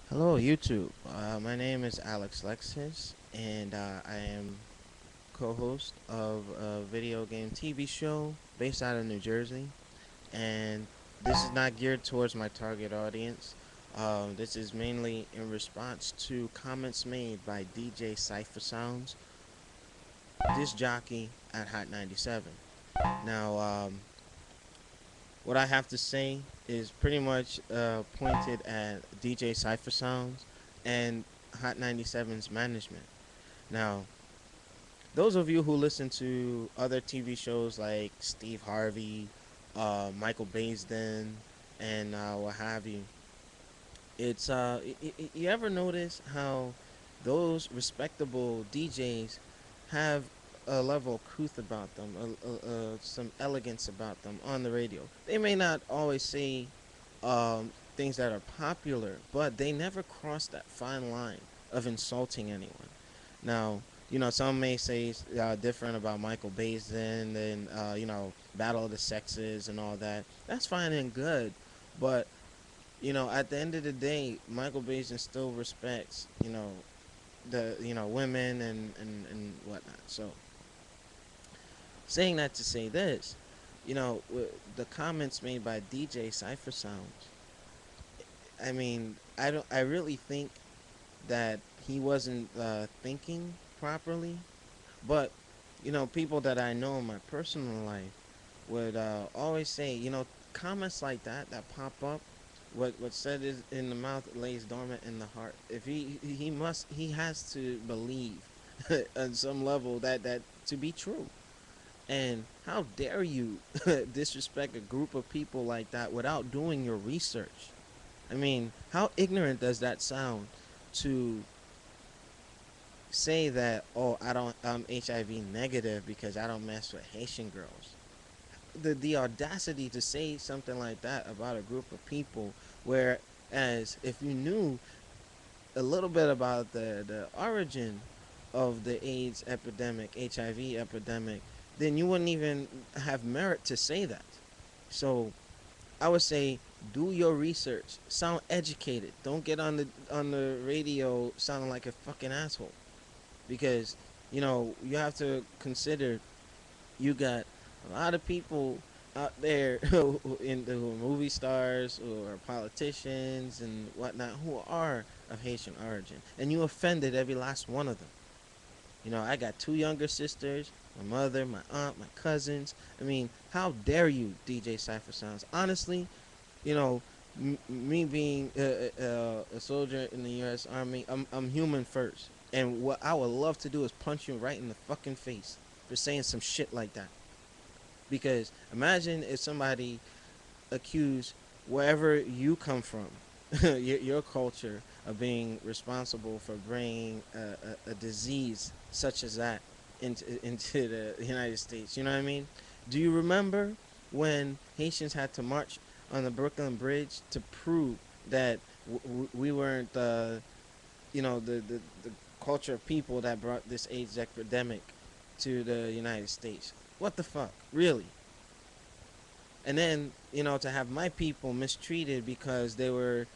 Hello, YouTube. My name is Alex Lexis, and I am co-host of a video game TV show based out of New Jersey. And this is not geared towards my target audience. This is mainly in response to comments made by DJ Cipha SOunds, disc jockey at HOT97. Now, what I have to say is pretty much pointed at DJ Cipha SOunds and HOT97's management. Now, those of you who listen to other TV shows like Steve Harvey, Michael Baisden, and what have you, you ever notice how those respectable DJs have a level of truth about them, some elegance about them on the radio. They may not always say things that are popular, but they never cross that fine line of insulting anyone. Now, some may say different about Michael Baisden and Battle of the Sexes and all that. That's fine and good, but at the end of the day, Michael Baisden still respects the women and whatnot. So, saying that to say this, the comments made by DJ Cipha Sounds. I mean, I don't. I really think that he wasn't thinking properly. But people that I know in my personal life would always say, comments like that pop up. What's said is in the mouth lays dormant in the heart. If he has to believe on some level that to be true. And how dare you disrespect a group of people like that without doing your research? I mean, how ignorant does that sound to say that, oh, I'm HIV negative because I don't mess with Haitian girls. The audacity to say something like that about a group of people, whereas if you knew a little bit about the origin of the AIDS epidemic, HIV epidemic, then you wouldn't even have merit to say that. So I would say do your research, sound educated. Don't get on the radio sounding like a fucking asshole, because you have to consider you got a lot of people out there who are movie stars or politicians and whatnot who are of Haitian origin, and you offended every last one of them. I got two younger sisters, my mother, my aunt, my cousins. I mean, how dare you, DJ Cipha Sounds? Honestly, you know, me being a soldier in the U.S. Army, I'm human first, and what I would love to do is punch you right in the fucking face for saying some shit like that. Because imagine if somebody accused wherever you come from, your culture, of being responsible for bringing a disease such as that into the United States. You know what I mean? Do you remember when Haitians had to march on the Brooklyn Bridge to prove that we weren't, the culture of people that brought this AIDS epidemic to the United States? What the fuck? Really? And then, to have my people mistreated because they were,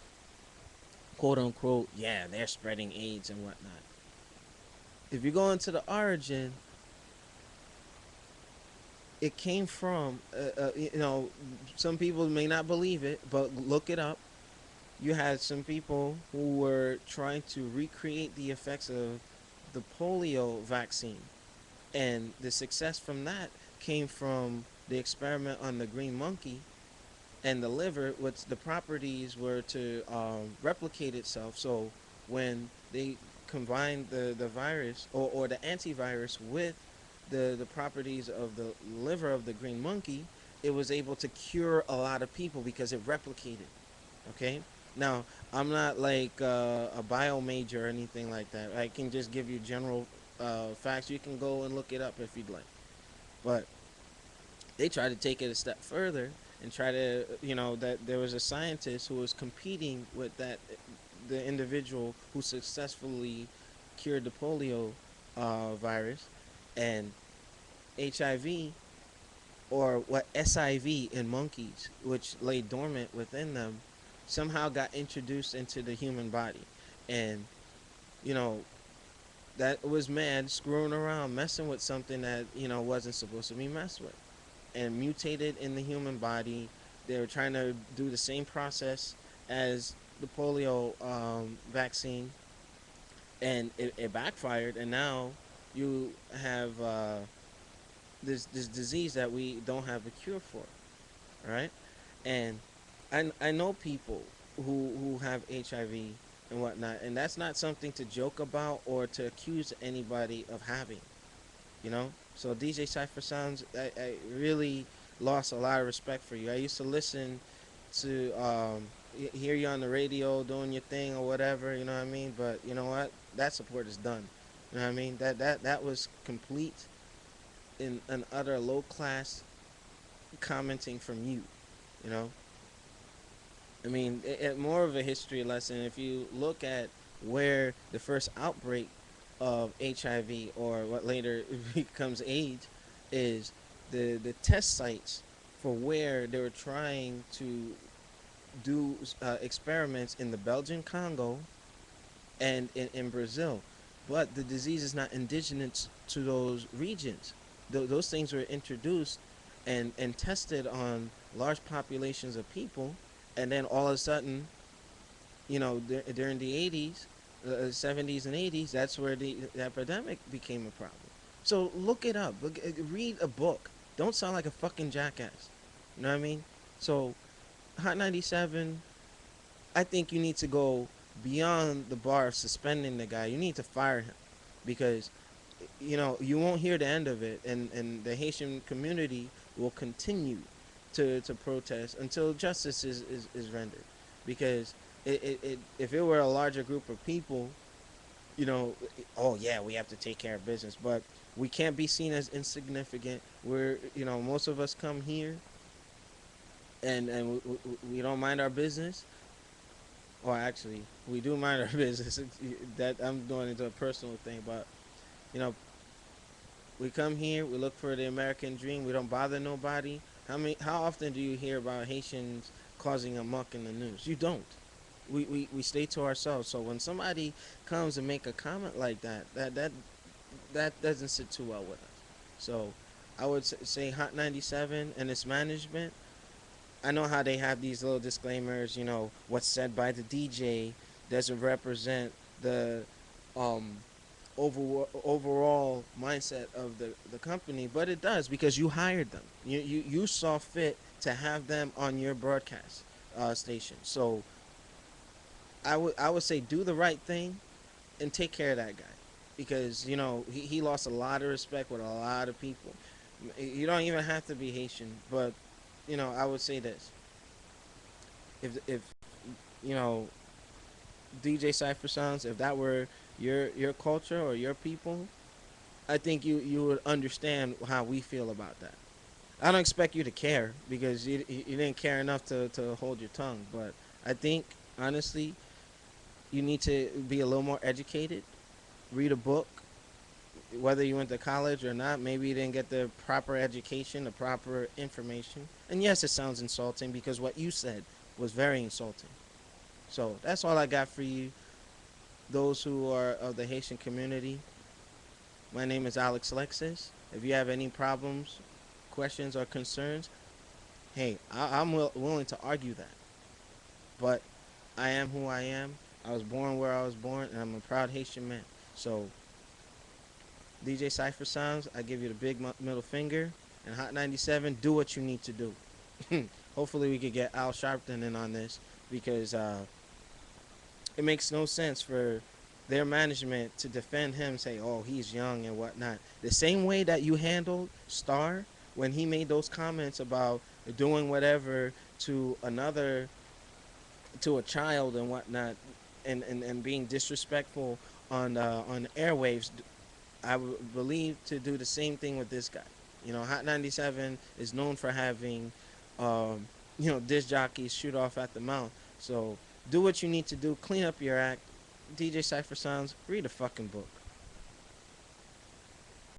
quote unquote, yeah, they're spreading AIDS and whatnot. If you go into the origin, it came from, some people may not believe it, but look it up. You had some people who were trying to recreate the effects of the polio vaccine. And the success from that came from the experiment on the green monkey and the liver, which the properties were to replicate itself. So when they combined the virus or the antivirus with the properties of the liver of the green monkey, it was able to cure a lot of people because it replicated. Okay? Now, I'm not like a bio major or anything like that. I can just give you general facts. You can go and look it up if you'd like. But they tried to take it a step further and try to, that there was a scientist who was competing with the individual who successfully cured the polio virus, and HIV, or what SIV in monkeys, which lay dormant within them, somehow got introduced into the human body, and you know that was man screwing around, messing with something that wasn't supposed to be messed with, and mutated in the human body. They were trying to do the same process as the polio vaccine, and it backfired. And now you have this disease that we don't have a cure for, right? And I know people who have HIV and whatnot, and that's not something to joke about or to accuse anybody of having. So DJ Cipha Sounds, I really lost a lot of respect for you. I used to listen to hear you on the radio doing your thing or whatever, you know what I mean? But you know what? That support is done. You know what I mean? That was complete in an utter low class commenting from you. You know, I mean, more of a history lesson. If you look at where the first outbreak of HIV, or what later becomes AIDS, is the test sites for where they were trying to do experiments in the Belgian Congo and in Brazil. But the disease is not indigenous to those regions. Those things were introduced and tested on large populations of people, and then all of a sudden, during the 80s, 70s, and 80s, that's where the epidemic became a problem. So look it up. Read a book. Don't sound like a fucking jackass. You know what I mean? So, Hot 97, I think you need to go beyond the bar of suspending the guy. You need to fire him, because you won't hear the end of it, and the Haitian community will continue to protest until justice is rendered. Because if it were a larger group of people, oh yeah, we have to take care of business, but we can't be seen as insignificant. Most of us come here and we don't mind our business. Or actually, we do mind our business. That I'm doing into a personal thing, but you know, we come here, we look for the American dream. We don't bother nobody. How often do you hear about Haitians causing a muck in the news? You don't. We stay to ourselves. So when somebody comes and make a comment like that doesn't sit too well with us. So I would say Hot 97 and its management. I know how they have these little disclaimers. What's said by the DJ doesn't represent the um, overall mindset of the company, but it does, because you hired them. You saw fit to have them on your broadcast station. So I would say do the right thing and take care of that guy, because he lost a lot of respect with a lot of people. You don't even have to be Haitian, but I would say this: if you know DJ Cipha Sounds, if that were your culture or your people, I think you would understand how we feel about that. I don't expect you to care, because you didn't care enough to hold your tongue. But I think, honestly, you need to be a little more educated. Read a book, whether you went to college or not. Maybe you didn't get the proper education, the proper information. And yes, it sounds insulting, because what you said was very insulting. So that's all I got for you, those who are of the Haitian community. My name is Alex Lexus. If you have any problems, questions, or concerns, hey, I'm willing to argue that. But I am who I am. I was born where I was born, and I'm a proud Haitian man. So, DJ Cipha Sounds, I give you the big middle finger. And Hot 97, do what you need to do. Hopefully, we could get Al Sharpton in on this, because it makes no sense for their management to defend him, say, oh, he's young and whatnot. The same way that you handled Star when he made those comments about doing whatever to to a child and whatnot, and being disrespectful on airwaves. I would believe to do the same thing with this guy. Hot 97 is known for having, disc jockeys shoot off at the mouth. So do what you need to do. Clean up your act. DJ Cipha Sounds, read a fucking book.